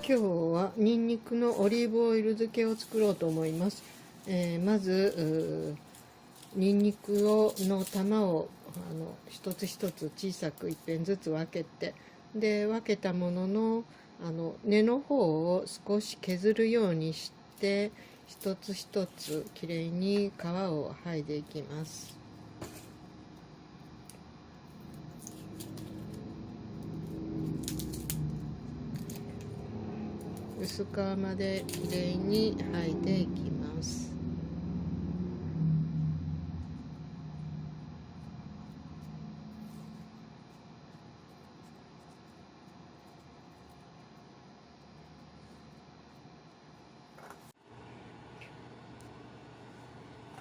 今日はニンニクのオリーブオイル漬けを作ろうと思います。まずニンニクの玉を一つ一つ小さく一片ずつ分けて、で分けたものの根の方を少し削るようにして一つ一つきれいに皮を剥いでいきます。薄皮まできれいに剥いでいきます。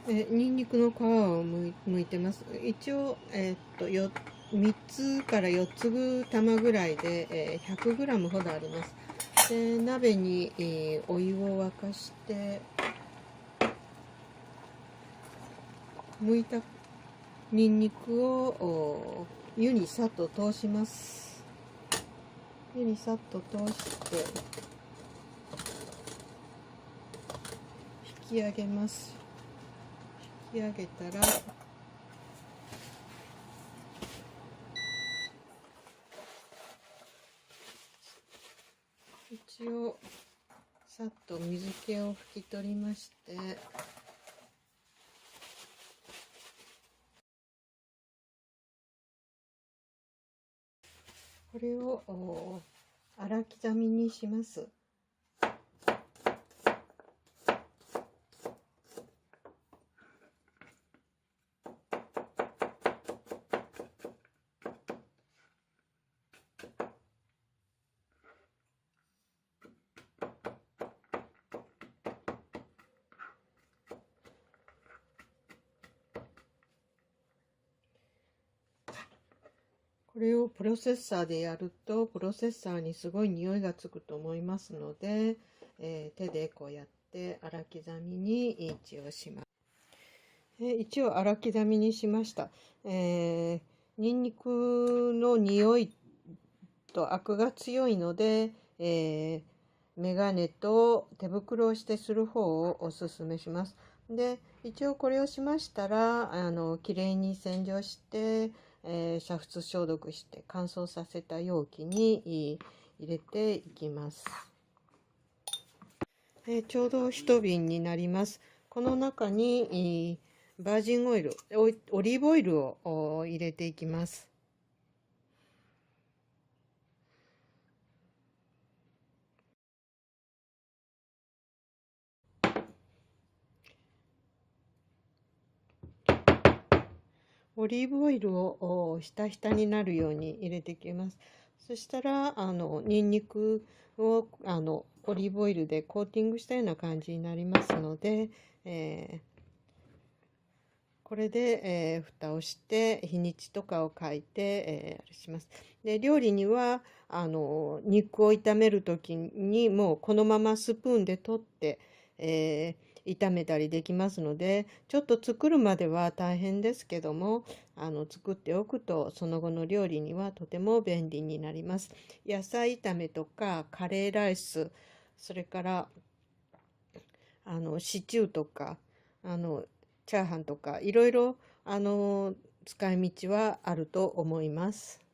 ニンニクの皮を剥いてます。一応、3つから4つ玉ぐらいで、100g ほどあります。で鍋に、お湯を沸かして剥いたニンニクを湯にさっと通します。湯にさっと通して引き上げます。引き上げたら一応さっと水気を拭き取りまして、これを粗刻みにします。これをプロセッサーでやるとプロセッサーにすごい匂いがつくと思いますので、手でこうやって粗刻みに一応します。一応粗刻みにしました。ニンニクの匂いとアクが強いので、メガネと手袋をしてする方をおすすめします。で、一応これをしましたらきれいに洗浄して、煮沸消毒して乾燥させた容器に入れていきます。ちょうど一瓶になります。この中にバージンオイル、オリーブオイルを入れていきます。オリーブオイルをひたひたになるように入れていきます。そしたらニンニクをオリーブオイルでコーティングしたような感じになりますので、これで、蓋をして日にちとかを書いて、あれします。で料理には肉を炒める時にもうこのままスプーンで取って、炒めたりできますので、ちょっと作るまでは大変ですけども作っておくとその後の料理にはとても便利になります。野菜炒めとかカレーライス、それからシチューとかチャーハンとかいろいろ使い道はあると思います。